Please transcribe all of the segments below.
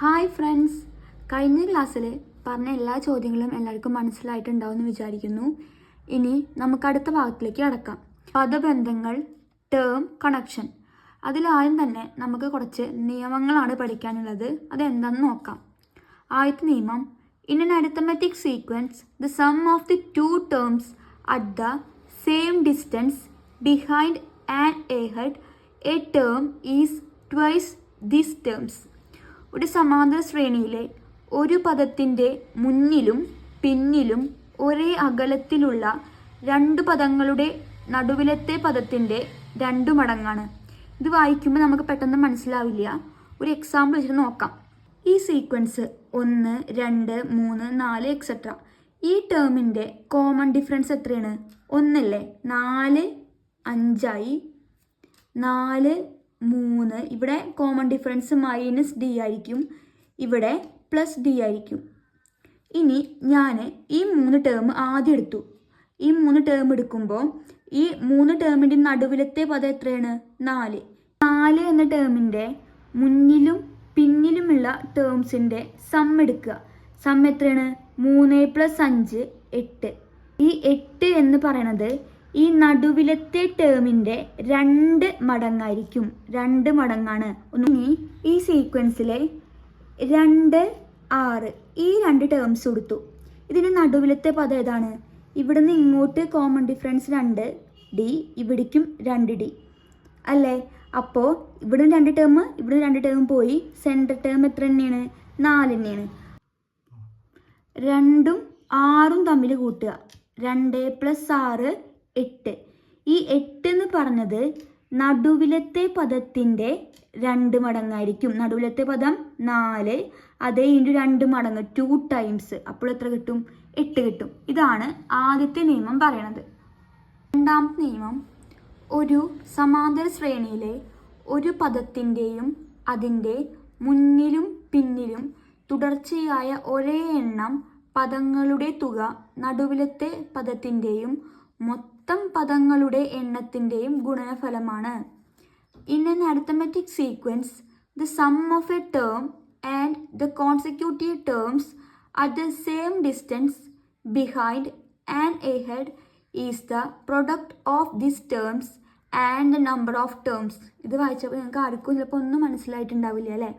Hi friends, കഴിഞ്ഞ ക്ലാസ്സിൽ പറഞ്ഞ എല്ലാ ചോദ്യങ്ങളും എല്ലാവർക്കും മനസ്സിലായിട്ടുണ്ടാവും എന്ന് വിചാരിക്കുന്നു. ഇനി നമുക്ക് അടുത്ത ഭാഗത്തിലേക്ക് കടക്കാം. പദബന്ധങ്ങൾ, ടേം, കണക്ഷൻ. അതിലാദ്യം തന്നെ നമുക്ക് കുറച്ച് നിയമങ്ങളാണ് പഠിക്കാനുള്ളത്. അതെന്താണെന്ന് നോക്കാം. ആദ്യത്തെ നിയമം: in an arithmetic sequence, the sum of the two terms at the same distance behind and ahead a term is twice these terms. ഒരു സമാന്തര ശ്രേണിയിലെ ഒരു പദത്തിൻ്റെ മുന്നിലും പിന്നിലും ഒരേ അകലത്തിലുള്ള രണ്ട് പദങ്ങളുടെ നടുവിലത്തെ പദത്തിൻ്റെ 2 മടങ്ങാണ്. ഇത് വായിക്കുമ്പോൾ നമുക്ക് പെട്ടെന്ന് മനസ്സിലാവില്ല. ഒരു എക്സാമ്പിൾ വെച്ചിട്ട് നോക്കാം. ഈ സീക്വൻസ് 1, 2, 3, 4 എക്സെട്ര. ഈ ടേമിൻ്റെ കോമൺ ഡിഫറൻസ് എത്രയാണ്? 1 അല്ലേ? 4 5ആയി, 4 3. ഇവിടെ കോമൺ ഡിഫറൻസ് -d ആയിരിക്കും, ഇവിടെ +d ആയിരിക്കും. ഇനി ഞാൻ ഈ 3 ടേം ആദ്യം എടുത്തു. ഈ 3 ടേം എടുക്കുമ്പോൾ ഈ 3 ടേമിൻ്റെ നടുവിലത്തെ പദം എത്രയാണ്? 4. 4 എന്ന ടേമിൻ്റെ മുന്നിലും പിന്നിലുമുള്ള ടേംസിൻ്റെ സം എടുക്കുക. സം എത്രയാണ്? 3 + 5 8. ഈ 8 എന്ന് പറയണത് ഈ നടുവിലത്തെ ടേമിൻ്റെ 2 മടങ്ങായിരിക്കും. 2 മടങ്ങാണ്. ഇനി ഈ സീക്വൻസിലെ 2 6 ഈ 2 ടേംസ് കൊടുത്തു. ഇതിൻ്റെ നടുവിലത്തെ പദം ഏതാണ്? ഇവിടുന്ന് ഇങ്ങോട്ട് കോമൺ ഡിഫറൻസ് 2d, ഇവിടേക്കും 2d അല്ലേ? അപ്പോൾ ഇവിടെ 2 ടേം, ഇവിടെ 2 ടേം പോയി. സെൻറ്റർ ടേം എത്ര തന്നെയാണ്? 4 തന്നെയാണ്. 2ഉം 6ഉം തമ്മിൽ കൂട്ടുക. 2 + 6 8. ഈ 8 എന്ന് പറഞ്ഞത് നടുവിലത്തെ പദത്തിൻ്റെ 2 മടങ്ങായിരിക്കും. നടുവിലത്തെ പദം 4, അതേ ഇൻറ്റു 2 മടങ്ങ് 2 ടൈംസ്. അപ്പോൾ എത്ര കിട്ടും? 8 കിട്ടും. ഇതാണ് ആദ്യത്തെ നിയമം പറയണത്. രണ്ടാമത്തെ നിയമം: ഒരു സമാന്തര ശ്രേണിയിലെ ഒരു പദത്തിൻ്റെയും അതിൻ്റെ മുന്നിലും പിന്നിലും തുടർച്ചയായ ഒരേ എണ്ണം പദങ്ങളുടെ തുക നടുവിലത്തെ പദത്തിൻ്റെയും മൊത്തം പദങ്ങളുടെ എണ്ണത്തിൻ്റെയും ഗുണനഫലമാണ്. In an arithmetic sequence, the sum of a term and the consecutive terms at the same distance behind and ahead is the product of these terms and the number of terms. ഇത് വായിച്ചപ്പോൾ നിങ്ങൾക്ക് ആർക്കും ചിലപ്പോൾ ഒന്നും മനസ്സിലായിട്ടുണ്ടാവില്ല അല്ലേ?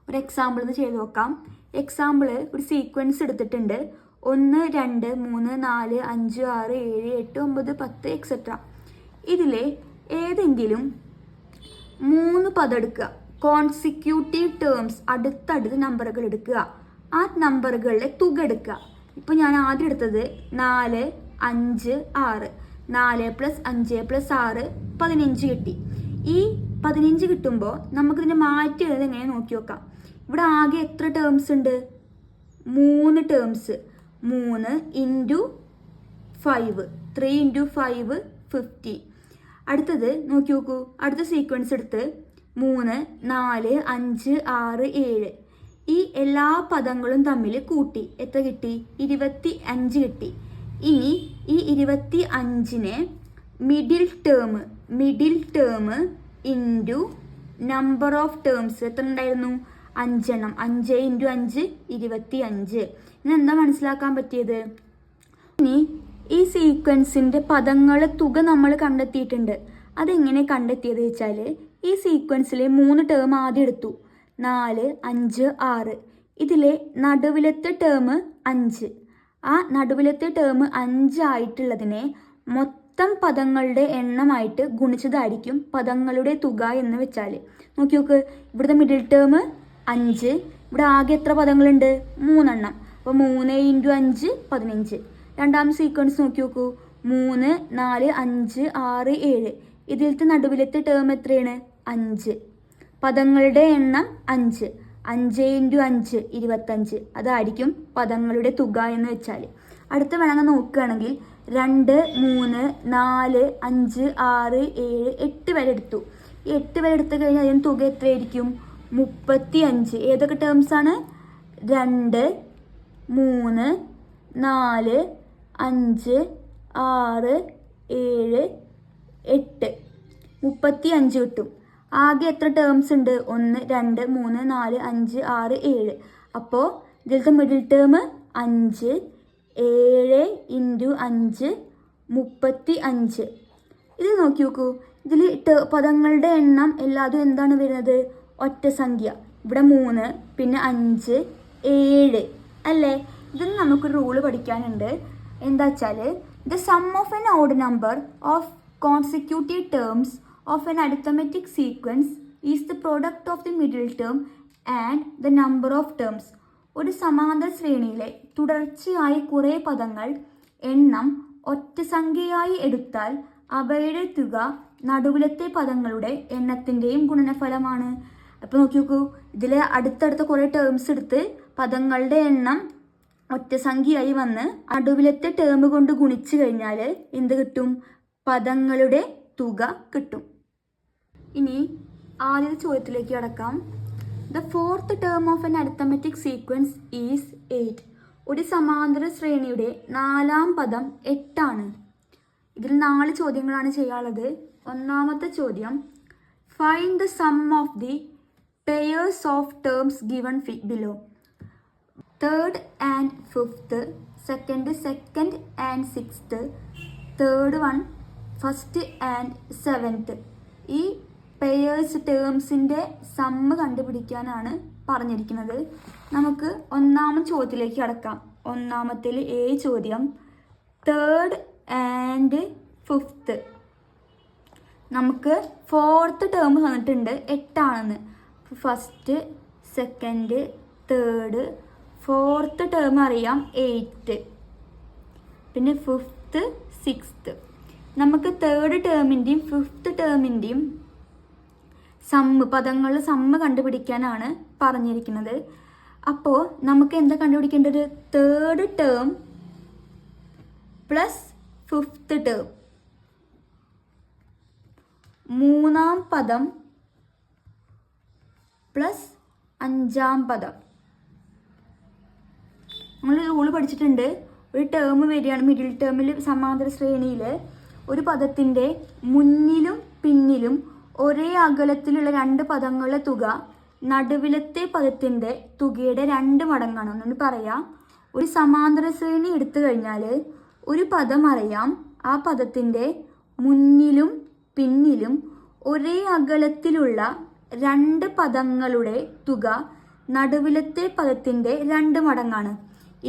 ഒരു example ഒന്ന് ചെയ്ത് നോക്കാം. എക്സാമ്പിൾ: ഒരു സീക്വൻസ് എടുത്തിട്ടുണ്ട്. 1 2 3 4 5 6 7 8 9 10 എക്സെട്ര. ഇതിലെ ഏതെങ്കിലും 3 പദം എടുക്കുക. കോൺസിക്യൂട്ടീവ് ടേംസ്, അടുത്തടുത്ത് നമ്പറുകൾ എടുക്കുക. ആ നമ്പറുകളുടെ തുക എടുക്കുക. ഇപ്പോൾ ഞാൻ ആദ്യം എടുത്തത് 4 5 6. 4 + 5 + 6 15 കിട്ടി. ഈ 15 കിട്ടുമ്പോൾ നമുക്കിതിനെ മാറ്റി എഴുതാൻ എങ്ങനെ നോക്കി നോക്കാം. ഇവിടെ ആകെ എത്ര ടേംസ് ഉണ്ട്? 3 ടേംസ്. 3 × 5, 3 × 5 50. അടുത്തത് നോക്കി നോക്കൂ. അടുത്ത സീക്വൻസ് എടുത്ത് 3 4 5 6 7. ഈ എല്ലാ പദങ്ങളും തമ്മിൽ കൂട്ടി എത്ര കിട്ടി? 25 കിട്ടി. ഇനി ഈ 25നെ middle term into number of terms എത്ര ഉണ്ടായിരുന്നു? 5 എണ്ണം. 5 × 5 25. ഇനി എന്താ മനസ്സിലാക്കാൻ പറ്റിയത്? ഇനി ഈ സീക്വൻസിൻ്റെ പദങ്ങളുടെ തുക നമ്മൾ കണ്ടെത്തിയിട്ടുണ്ട്. അതെങ്ങനെ കണ്ടെത്തിയത് വെച്ചാൽ, ഈ സീക്വൻസിലെ 3 ടേം ആദ്യം എടുത്തു. 4 5 6. ഇതിലെ നടുവിലത്തെ ടേം 5. ആ നടുവിലത്തെ ടേം 5 ആയിട്ടുള്ളതിനെ മൊത്തം പദങ്ങളുടെ എണ്ണമായിട്ട് ഗുണിച്ചതായിരിക്കും പദങ്ങളുടെ തുക എന്ന് വെച്ചാൽ. നോക്കി നോക്ക്. ഇവിടുത്തെ മിഡിൽ ടേം 5. ഇവിടെ ആകെ എത്ര പദങ്ങളുണ്ട്? 3 എണ്ണം. അപ്പോൾ 3 × 5 15. രണ്ടാമത്തെ സീക്വൻസ് നോക്കി നോക്കൂ. 3 4 5 6 7. ഇതിലത്തെ നടുവിലത്തെ ടേം എത്രയാണ്? 5. പദങ്ങളുടെ എണ്ണം 5. 5 × 5 25. അതായിരിക്കും പദങ്ങളുടെ തുക എന്ന് വെച്ചാൽ. അടുത്ത വേണമെങ്കിൽ നോക്കുകയാണെങ്കിൽ 2 3 4 5 6 7 8 വരെ എടുത്തു. ഈ 8 വരെ എടുത്തു കഴിഞ്ഞാൽ അതിന് തുക എത്രയായിരിക്കും? 35. ഏതൊക്കെ ടേംസാണ്? 2 3 4 5 6 7 8. 35 കിട്ടും. ആകെ എത്ര ടേംസ് ഉണ്ട്? 1 2 3 4 5 6 7. അപ്പോൾ ഇതിലത്തെ മിഡിൽ ടേം 5, 7 × 5 35. ഇത് നോക്കി നോക്കൂ, ഇതിൽ പദങ്ങളുടെ എണ്ണം എല്ലാതും എന്താണ് വരുന്നത്? ഒറ്റ സംഖ്യ. ഇവിടെ 3, പിന്നെ 5, 7 അല്ലേ? ഇതിന് നമുക്കൊരു റൂള് പഠിക്കാനുണ്ട്. എന്താ വെച്ചാൽ the sum of an odd number of consecutive terms of N arithmetic sequence is the product of the middle term and the number of terms. ഒരു സമാന്തര ശ്രേണിയിലെ തുടർച്ചയായി കുറേ പദങ്ങൾ എണ്ണം ഒറ്റ സംഖ്യയായി എടുത്താൽ അവയുടെ തുക നടുവിലത്തെ പദങ്ങളുടെ എണ്ണത്തിൻ്റെയും ഗുണനഫലമാണ്. അപ്പോൾ നോക്കി നോക്കൂ, ഇതിൽ അടുത്തടുത്ത കുറേ ടേംസ് എടുത്ത് പദങ്ങളുടെ എണ്ണം ഒറ്റ സംഖ്യയായി വന്ന് നടുവിലത്തെ ടേം കൊണ്ട് ഗുണിച്ചു കഴിഞ്ഞാൽ എന്ത് കിട്ടും? പദങ്ങളുടെ തുക കിട്ടും. ഇനി ആദ്യത്തെ ചോദ്യത്തിലേക്ക് കടക്കാം. The fourth term of N arithmetic sequence is 8. ഒരു സമാന്തര ശ്രേണിയുടെ 4ാം പദം 8 ആണ്. ഇതിൽ 4 ചോദ്യങ്ങളാണ് ചെയ്യാനുള്ളത്. ഒന്നാമത്തെ ചോദ്യം, find the sum of the pairs of terms given below. Third and fifth, second and sixth, third one first and seventh. ഈ പെയേഴ്സ് ടേംസിൻ്റെ സമ്മ് കണ്ടുപിടിക്കാനാണ് പറഞ്ഞിരിക്കുന്നത്. നമുക്ക് ഒന്നാമത്തെ ചോദ്യത്തിലേക്ക് കടക്കാം. ഒന്നാമത്തിൽ ചോദ്യം, തേർഡ് ആൻഡ് ഫിഫ്ത്ത്. നമുക്ക് ഫോർത്ത് ടേം തന്നിട്ടുണ്ട് 8 ആണെന്ന്. First, second, third, fourth term അറിയാം 8, പിന്നെ ഫിഫ്ത്ത്, സിക്സ്ത്ത്. നമുക്ക് തേർഡ് ടേമിൻ്റെയും ഫിഫ്ത്ത് ടേമിൻ്റെയും പദങ്ങളുടെ സമ്മ് കണ്ടുപിടിക്കാനാണ് പറഞ്ഞിരിക്കുന്നത്. അപ്പോൾ നമുക്ക് എന്താ കണ്ടുപിടിക്കേണ്ടത്? Third term plus fifth term, 3ാം പദം പ്ലസ് 5ാം പദം. നമ്മൾ റൂള് പഠിച്ചിട്ടുണ്ട്. ഒരു ടേം വരികയാണ്, മിഡിൽ ടേമിൽ സമാന്തര ശ്രേണിയിൽ ഒരു പദത്തിൻ്റെ മുന്നിലും പിന്നിലും ഒരേ അകലത്തിലുള്ള 2 പദങ്ങളുടെ തുക നടുവിലത്തെ പദത്തിൻ്റെ തുകയുടെ 2 മടങ്ങാണ്. ഒന്നുകൂടി പറയാം. ഒരു സമാന്തര ശ്രേണി എടുത്തു കഴിഞ്ഞാൽ ഒരു പദം അറിയാം, ആ പദത്തിൻ്റെ മുന്നിലും പിന്നിലും ഒരേ അകലത്തിലുള്ള 2 പദങ്ങളുടെ തുക നടുവിലത്തെ പദത്തിൻ്റെ 2 മടങ്ങാണ്.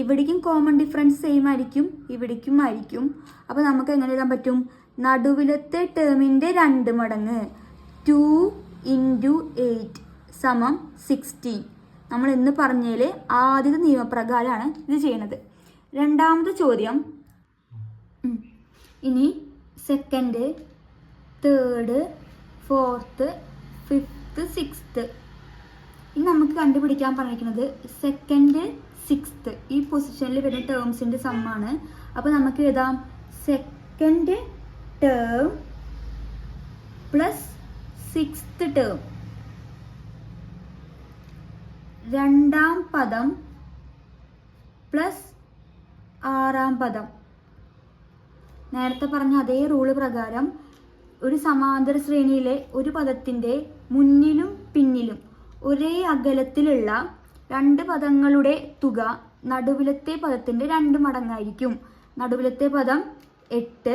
ഇവിടേക്കും കോമൺ ഡിഫറൻസ് സെയിം ആയിരിക്കും, ഇവിടേക്കും ആയിരിക്കും. അപ്പോൾ നമുക്ക് എങ്ങനെ എഴുതാൻ പറ്റും? നടുവിലത്തെ ടേമിൻ്റെ 2 മടങ്ങ് 2 × 8 = 16. നമ്മൾ എന്ന് പറഞ്ഞാൽ ആദ്യത്തെ നിയമപ്രകാരമാണ് ഇത് ചെയ്യുന്നത്. രണ്ടാമത്തെ ചോദ്യം, ഇനി second, third, fourth, fifth, sixth. ഇനി നമുക്ക് കണ്ടുപിടിക്കാൻ പറഞ്ഞിരിക്കുന്നത് സെക്കൻഡ്, സിക്സ്ത്ത് ഈ പൊസിഷനിൽ വരുന്ന ടേംസിൻ്റെ സമ്മാണ്. അപ്പോൾ നമുക്ക് എഴുതാം second term plus sixth term, 2ാം പദം പ്ലസ് 6ാം പദം. നേരത്തെ പറഞ്ഞ അതേ റൂള് പ്രകാരം ഒരു സമാന്തര ശ്രേണിയിലെ ഒരു പദത്തിൻ്റെ മുന്നിലും പിന്നിലും ഒരേ അകലത്തിലുള്ള 2 പദങ്ങളുടെ തുക നടുവിലത്തെ പദത്തിൻ്റെ 2 മടങ്ങായിരിക്കും. നടുവിലത്തെ പദം 8,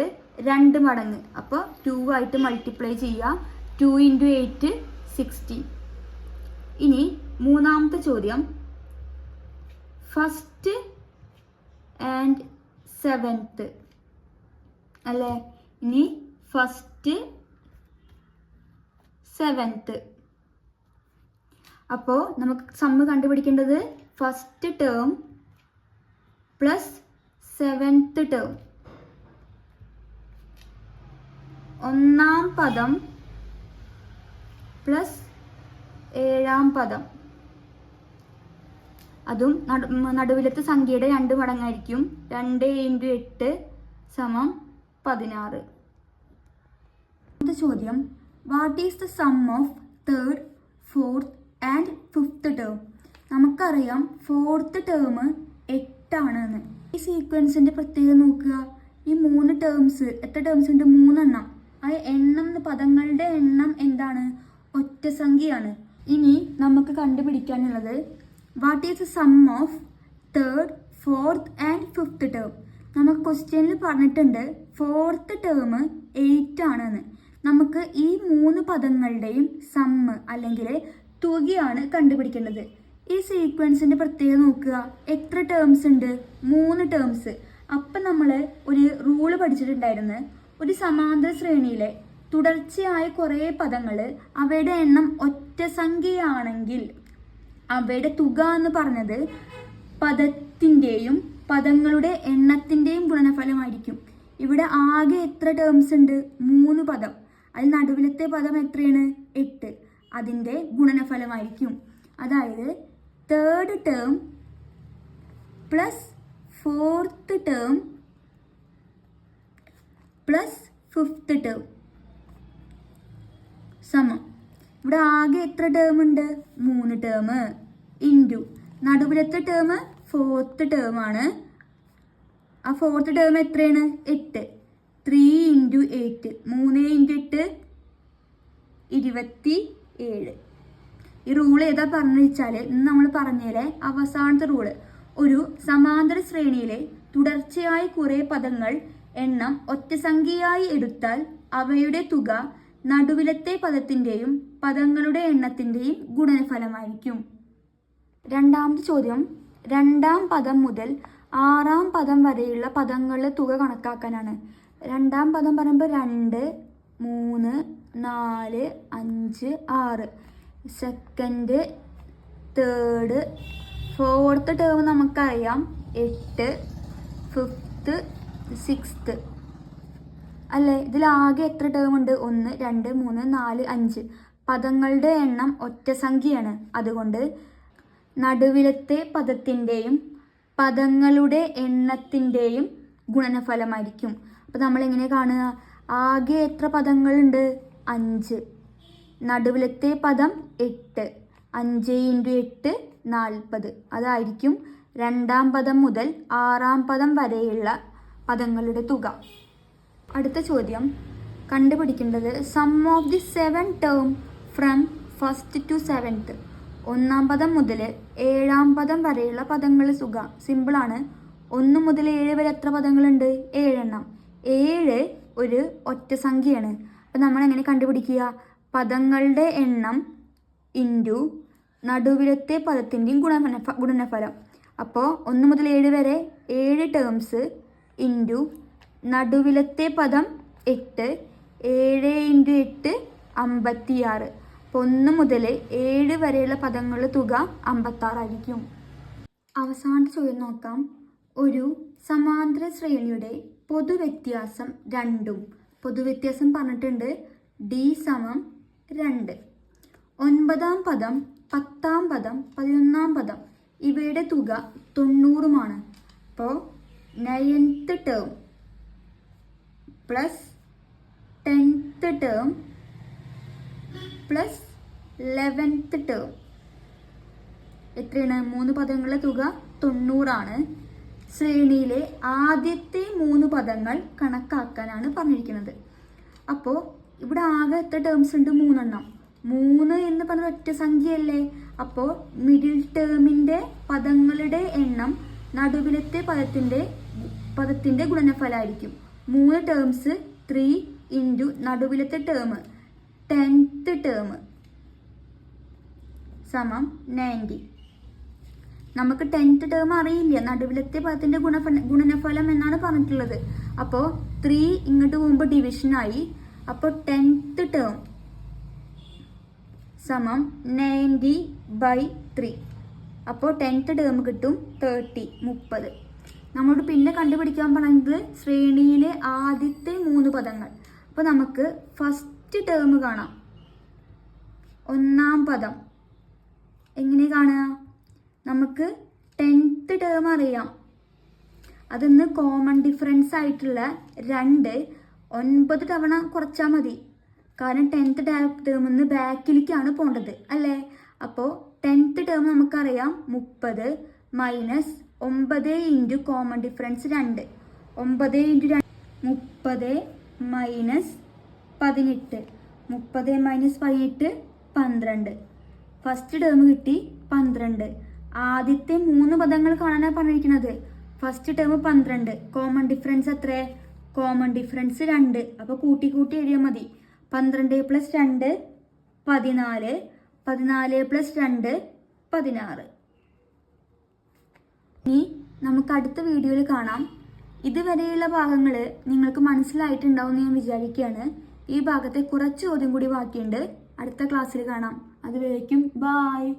2 മടങ്ങ്. അപ്പോൾ 2 ആയിട്ട് മൾട്ടിപ്ലൈ ചെയ്യുക. 2 × 8 16. ഇനി മൂന്നാമത്തെ ചോദ്യം, ഫസ്റ്റ് ആൻഡ് സെവൻത്ത് അല്ലേ? ഇനി ഫസ്റ്റ്, സെവൻത്ത്. അപ്പോൾ നമുക്ക് സമ്മ് കണ്ടുപിടിക്കേണ്ടത് first term plus seventh term, 1ാം പദം പ്ലസ് 7ാം പദം. അതും നടുവിലത്തെ സംഖ്യയുടെ 2 മടങ്ങായിരിക്കും. 2 × 8 = 16. ചോദ്യം, what is the sum of third, fourth and fifth term? നമുക്കറിയാം ഫോർത്ത് ടേം 8 ആണെന്ന്. ഈ സീക്വൻസിൻ്റെ പ്രത്യേകത നോക്കുക. ഈ 3 ടേംസ്, എത്ര ടേംസ് ഉണ്ട്? 3 എണ്ണം. ആ എണ്ണം, പദങ്ങളുടെ എണ്ണം എന്താണ്? ഒറ്റ സംഖ്യയാണ്. ഇനി നമുക്ക് കണ്ടുപിടിക്കാനുള്ളത് what is the sum of third, fourth and fifth term. നമുക്ക് ക്വസ്റ്റ്യനിൽ പറഞ്ഞിട്ടുണ്ട് ഫോർത്ത് ടേം 8 ആണെന്ന്. നമുക്ക് ഈ 3 പദങ്ങളുടെയും സമ്മ് അല്ലെങ്കിൽ തുകയാണ് കണ്ടുപിടിക്കേണ്ടത്. ഈ സീക്വൻസിന്റെ പ്രത്യേകത നോക്കുക. എത്ര ടേംസ് ഉണ്ട്? 3 ടേംസ്. അപ്പം നമ്മൾ ഒരു റൂള് പഠിച്ചിട്ടുണ്ടായിരുന്നു. ഒരു സമാന്തര ശ്രേണിയിലെ തുടർച്ചയായ കുറേ പദങ്ങൾ അവയുടെ എണ്ണം ഒറ്റ സംഖ്യയാണെങ്കിൽ അവയുടെ തുക എന്ന് പറഞ്ഞത് പദത്തിൻ്റെയും പദങ്ങളുടെ എണ്ണത്തിൻ്റെയും ഗുണനഫലമായിരിക്കും. ഇവിടെ ആകെ എത്ര ടേംസ് ഉണ്ട്? 3 പദം. അതിൽ നടുവിലത്തെ പദം എത്രയാണ്? 8. അതിൻ്റെ ഗുണനഫലമായിരിക്കും. അതായത് third term plus fourth term plus fifth term സമം. ഇവിടെ ആകെ എത്ര ടേം ഉണ്ട്? 3 ടേം ഇൻറ്റു നടുവിലത്തെ ടേം ഫോർത്ത് ടേം ആണ്. ആ ഫോർത്ത് ടേം എത്രയാണ്? 8. 3 ഇൻറ്റു 8, 3 ഇൻറ്റു 8 27. ഈ റൂൾ ഏതാ പറഞ്ഞു വെച്ചാൽ ഇന്ന് നമ്മൾ പറഞ്ഞേലെ അവസാനത്തെ റൂള്. ഒരു സമാന്തര ശ്രേണിയിലെ തുടർച്ചയായ കുറേ പദങ്ങൾ എണ്ണം ഒറ്റ സംഖ്യയായി എടുത്താൽ അവയുടെ തുക നടുവിലത്തെ പദത്തിൻ്റെയും പദങ്ങളുടെ എണ്ണത്തിൻ്റെയും ഗുണനഫലമായിരിക്കും. രണ്ടാമത്തെ ചോദ്യം, 2ാം പദം മുതൽ 6ാം പദം വരെയുള്ള പദങ്ങളുടെ തുക കണക്കാക്കാനാണ്. 2ാം പദം പറയുമ്പോൾ 2, 3, 4, 5, 6. സെക്കൻഡ്, തേർഡ്, ഫോർത്ത് ടേം നമുക്കറിയാം 8, ഫിഫ്ത്ത്, സിക്സ്ത്ത് അല്ലേ. ഇതിലാകെ എത്ര ടേം ഉണ്ട്? 1, 2, 3, 4, 5. പദങ്ങളുടെ എണ്ണം ഒറ്റ സംഖ്യയാണ്. അതുകൊണ്ട് നടുവിലത്തെ പദത്തിൻ്റെയും പദങ്ങളുടെ എണ്ണത്തിൻ്റെയും ഗുണനഫലമായിരിക്കും. അപ്പോൾ നമ്മളെങ്ങനെ കാണുക? ആകെ എത്ര പദങ്ങളുണ്ട്? 5. നടുവിലത്തെ പദം 8. 5 ഇൻറ്റു 8 40. അതായിരിക്കും 2ാം പദം മുതൽ 6ാം പദം വരെയുള്ള പദങ്ങളുടെ തുക. അടുത്ത ചോദ്യം കണ്ടുപിടിക്കേണ്ടത് sum of the 7 term from first to 7th. 1ാം പദം മുതൽ 7ാം പദം വരെയുള്ള പദങ്ങളുടെ തുക. സിമ്പിളാണ്. 1 മുതൽ 7 വരെ എത്ര പദങ്ങളുണ്ട്? 7 എണ്ണം. 7 ഒരു ഒറ്റ സംഖ്യയാണ്. അപ്പം നമ്മൾ എങ്ങനെ കണ്ടുപിടിക്കുക? പദങ്ങളുടെ എണ്ണം ഇൻറ്റു നടുവിലത്തെ പദത്തിൻ്റെയും ഗുണനഫലം. അപ്പോൾ 1 മുതൽ 7 വരെ 7 ടേംസ് ഇൻറ്റു നടുവിലത്തെ പദം 8. 7 ഇൻറ്റു 8 56. അപ്പോൾ 1 മുതൽ 7 വരെയുള്ള പദങ്ങളുടെ തുക 56 ആയിരിക്കും. അവസാനത്തെ ചോദ്യം നോക്കാം. ഒരു സമാന്തര ശ്രേണിയുടെ പൊതുവ്യത്യാസം 2ഉം. പൊതുവ്യത്യാസം പറഞ്ഞിട്ടുണ്ട് D = 2. 9ാം പദം, 10ാം പദം, 11ാം പദം ഇവയുടെ തുക 90ഉമാണ്. അപ്പോൾ 9th term plus 10th term plus 11th term എത്രയാണ്? 3 പദങ്ങളുടെ തുക 90ആണ്. ശ്രേണിയിലെ ആദ്യത്തെ 3 പദങ്ങൾ കണക്കാക്കാനാണ് പറഞ്ഞിരിക്കുന്നത്. അപ്പോൾ ഇവിടെ ആകെ എത്ര ടേംസ് ഉണ്ട്? 3 എണ്ണം. 3 എന്ന് പറഞ്ഞ ഒറ്റ സംഖ്യയല്ലേ. അപ്പോൾ മിഡിൽ ടേമിൻ്റെ പദങ്ങളുടെ എണ്ണം നടുവിലത്തെ പദത്തിൻ്റെ ഗുണനഫലമായിരിക്കും. 3 ടേംസ് 3 ഇൻറ്റു നടുവിലത്തെ ടേം 10th ടേം സമം 90. നമുക്ക് 10th ടേം അറിയില്ല. നടുവിലത്തെ പദത്തിൻ്റെ ഗുണനഫലം എന്നാണ് പറഞ്ഞിട്ടുള്ളത്. അപ്പോൾ 3 ഇങ്ങോട്ട് പോകുമ്പോൾ ഡിവിഷനായി. അപ്പോൾ 10th ടേം സമം 90/3. അപ്പോൾ 10th ടേം കിട്ടും 30. നമ്മളോട് പിന്നെ കണ്ടുപിടിക്കാൻ പറയുന്നത് ശ്രേണിയിലെ ആദ്യത്തെ 3 പദങ്ങൾ. അപ്പോൾ നമുക്ക് ഫസ്റ്റ് ടേം കാണാം. 1ാം പദം എങ്ങനെ കാണുക? നമുക്ക് 10th ടേം അറിയാം. അതിന്ന് കോമൺ ഡിഫറൻസ് ആയിട്ടുള്ള 2 9 തവണ കുറച്ചാൽ മതി. കാരണം 10th ടേം നിന്ന് ബാക്കിലേക്കാണ് പോകേണ്ടത് അല്ലേ. അപ്പോൾ 10th ടേം നമുക്കറിയാം 30 minus 9 into common difference 2. 9 into 2 30 minus 18. 30 minus 18 12. First term കിട്ടി 12. ആദ്യത്തെ 3 പദങ്ങൾ കാണാനാണ് പറഞ്ഞിരിക്കുന്നത്. First term 12. കോമൺ ഡിഫറൻസ് എത്ര? Common difference 2. അപ്പോൾ കൂട്ടി കൂട്ടി എഴുതിയാൽ മതി. 12 + 2 14. 14 + 2 16. ഇനി നമുക്ക് അടുത്ത വീഡിയോയിൽ കാണാം. ഇതുവരെയുള്ള ഭാഗങ്ങൾ നിങ്ങൾക്ക് മനസ്സിലായിട്ടുണ്ടാവും എന്ന് ഞാൻ വിചാരിക്കുകയാണ്. ഈ ഭാഗത്തെ കുറച്ച് ചോദ്യം കൂടി ബാക്കിയുണ്ട്. അടുത്ത ക്ലാസ്സിൽ കാണാം. അതുവരേക്കും ബായ്.